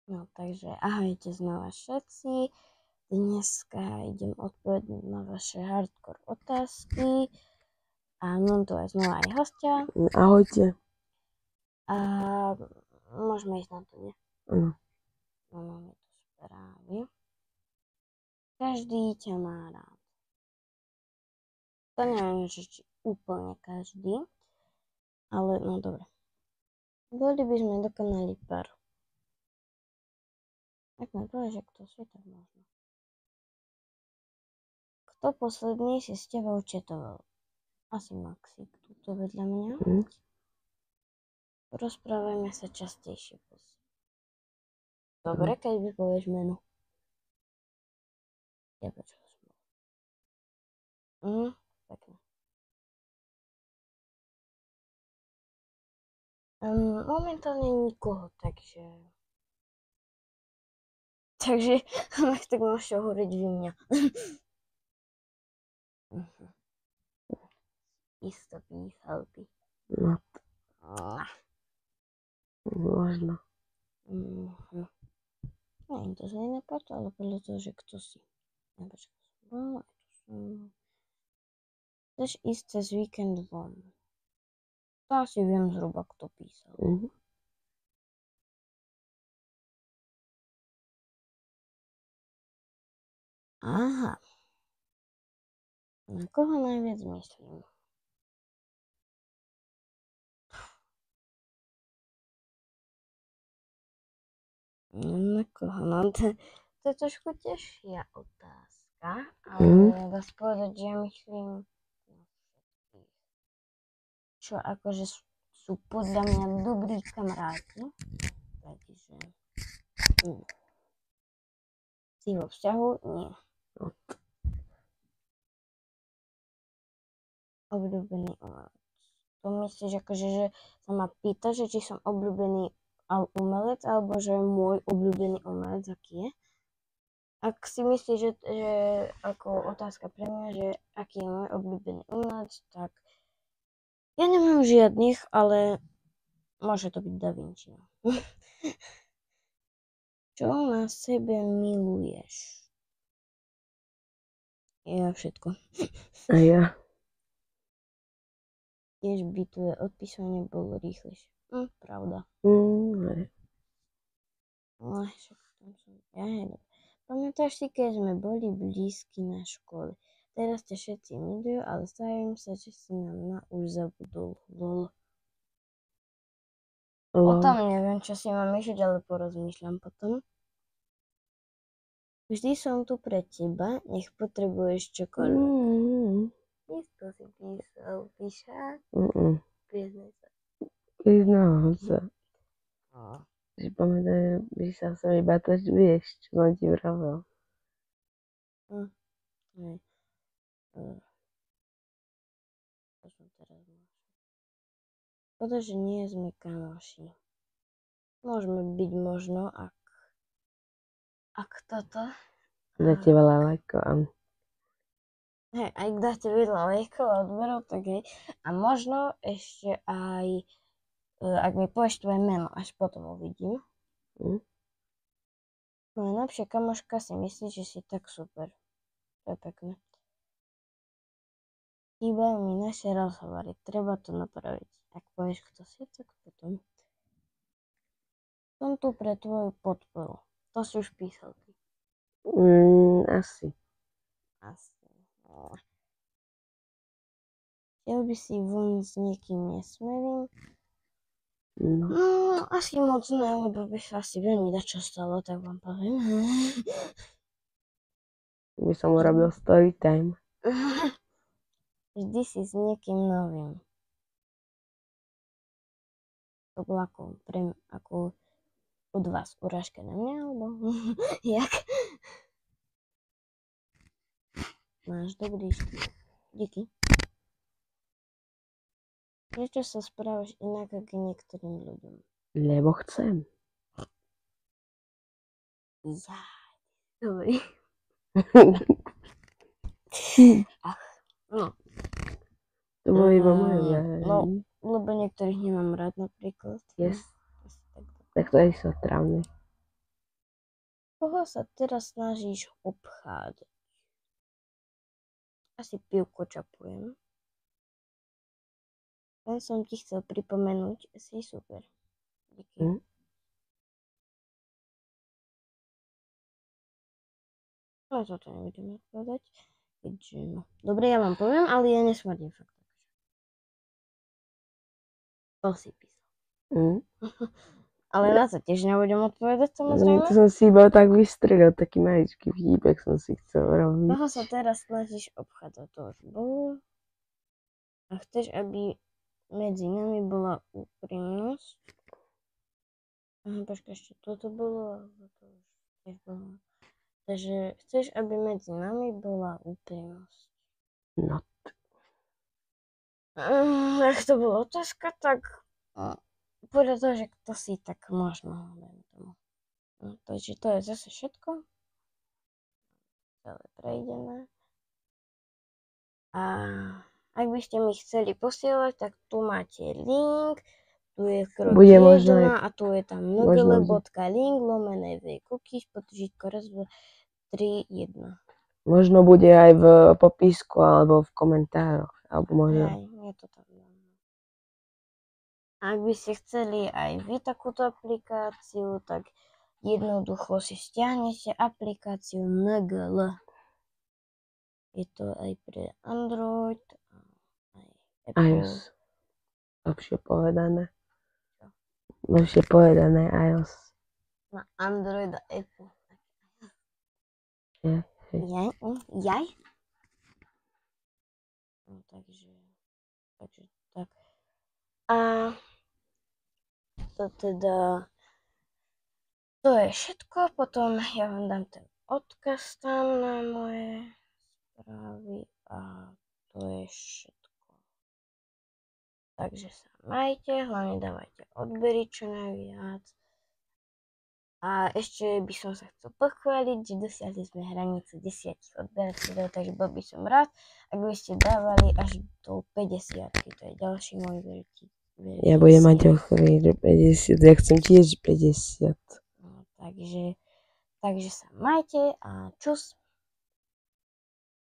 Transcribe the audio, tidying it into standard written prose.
No takže ahojte znova všetci. Dneska idem odpovedať na vaše hardcore otázky. A mám tu aj znova aj hostia. Ahojte. A môžeme ísť na to, nie? Áno. No, máme tu správy. Každý ťa má rád. To neviem, že či úplne každý. Ale no dobre. Boli by sme dokonali pár. Ak ma povedať, že kto si, tak možno. Kto posledný si s tebou četoval? Asi Maxík, tuto vedľa mňa. Rozprávajme sa častejšie. Dobre, keď mi povieš meno. Ja počul som. Pekne. Momentálne nikoho, takže tak môžete hovoriť vy mňa. Isto písal ty. No. Možno. Neviem, to sa nenapáča, ale podľa toho, že kto si. Chceš ísť cez víkend von. To asi viem zhruba, kto písal. Aha. Na koho najviac myslím? Na koho? No to je trošku ťažšia otázka, ale vás povedať, že ja myslím na všetkých. Čo akože sú podľa mňa dobrí kamaráti. Takže si vo vzťahu? Nie. Obľúbený umelec. To myslíš akože, že sa ma pýta, že či som obľúbený umelec, alebo že môj obľúbený umelec, aký je? Ak si myslíš, že ako otázka pre mňa, že aký je môj obľúbený umelec, tak ja nemám žiadnych, ale môže to byť Da Vinci. Čo na sebe miluješ? Ja všetko. A ja? Tiež by tvoje odpísanie bolo rýchlejšie. Pravda. Pamätáš si, keď sme boli blízky na škole? Teraz ťa všetci milujú, ale stavím sa, že si na už zabudol. O tom neviem, čo si mám myšľať, ale porozmýšľam potom. Vždy som tu pre teba, nech potrebuješ čokoľvek. Isto si písal, píšák? Priznaj sa. Priznám sa. Si pamätaj, že sa som iba to vieš, čo som ti vravel. To som teraz našla. Škoda, že nie sme kamoši. Môžeme byť možno, ak toto. Dá ti veľa lajkov, áno. Hej, aj ak dáte veľa lajkov a odberov, tak hej. A možno ešte aj, ak mi povieš tvoje meno, až potom uvidím. Moja najlepšia kamoška si myslí, že si tak super. To je pekné. Chýbajú mi naše rozhovory, treba to napraviť. Ak povieš, kto si, tak potom. Som tu pre tvoju podporu. To si už písal ty. Asi. Chcel by si von s niekým nesmelým? No. Asi moc ne, lebo by sa asi veľmi dačo stalo, tak vám poviem. By som urobil story time. Vždy si s niekým novým. To bolo ako od vás urážka na mňa, alebo jak? Máš dobrý štýl. Díky. Prečo sa správaš inak ako niektorým ľuďom? Lebo chcem. Dobrý. No. To bolo iba moje No, lebo niektorých nemám rád napríklad. Yes. Tak to je so trávne. Koho sa teraz snažíš obchádzať? Asi pivko čapujem. Len som ti chcel pripomenúť, si super. Díky. No toto nebudeme povedať. Keďže no. Dobre, ja vám poviem, ale ja nesmrdím fakt. To si písal. Ale na to tiež nebudem odpovedať, samozrejme. To som si iba tak vystrelil, taký maličký vtípek som si chcel robiť. Koho sa teraz snažíš obchádzať? To už bolo. A chceš, aby medzi nami bola úprimnosť? Počkaj, ešte toto bolo, alebo to už tiež bolo. Takže chceš, aby medzi nami bola úprimnosť. No. Ak to bola otázka, tak podľa toho, že kto si, tak možno. No, takže to je zase všetko. Celé prejdené. A ak by ste mi chceli posielať, tak tu máte link. Tu je krok 1 a tu je tam ngle.link/v-cookies _3.1. Možno bude aj v popisku alebo v komentároch. Alebo možno. Aj, je to tam. Ak by ste chceli aj vy takúto aplikáciu, tak jednoducho si stiahnete aplikáciu NGL. Je to aj pre Android, aj Apple. iOS. Lepšie povedané. Lepšie povedané iOS. Na Android a Apple. Jaj? No, takže tak. A to teda to je všetko. Potom ja vám dám ten odkaz tam na moje správy a to je všetko. Takže sa majte, hlavne dávajte odbery čo najviac. A ešte by som sa chcel pochváliť, že dosiahli sme hranicu 10 odberateľov, takže bol by som rád, ak by ste dávali až do 50. To je ďalší môj veľký. Ja budem mať o chvíľu 50, ja chcem tiež 50. No, takže sa majte a čus.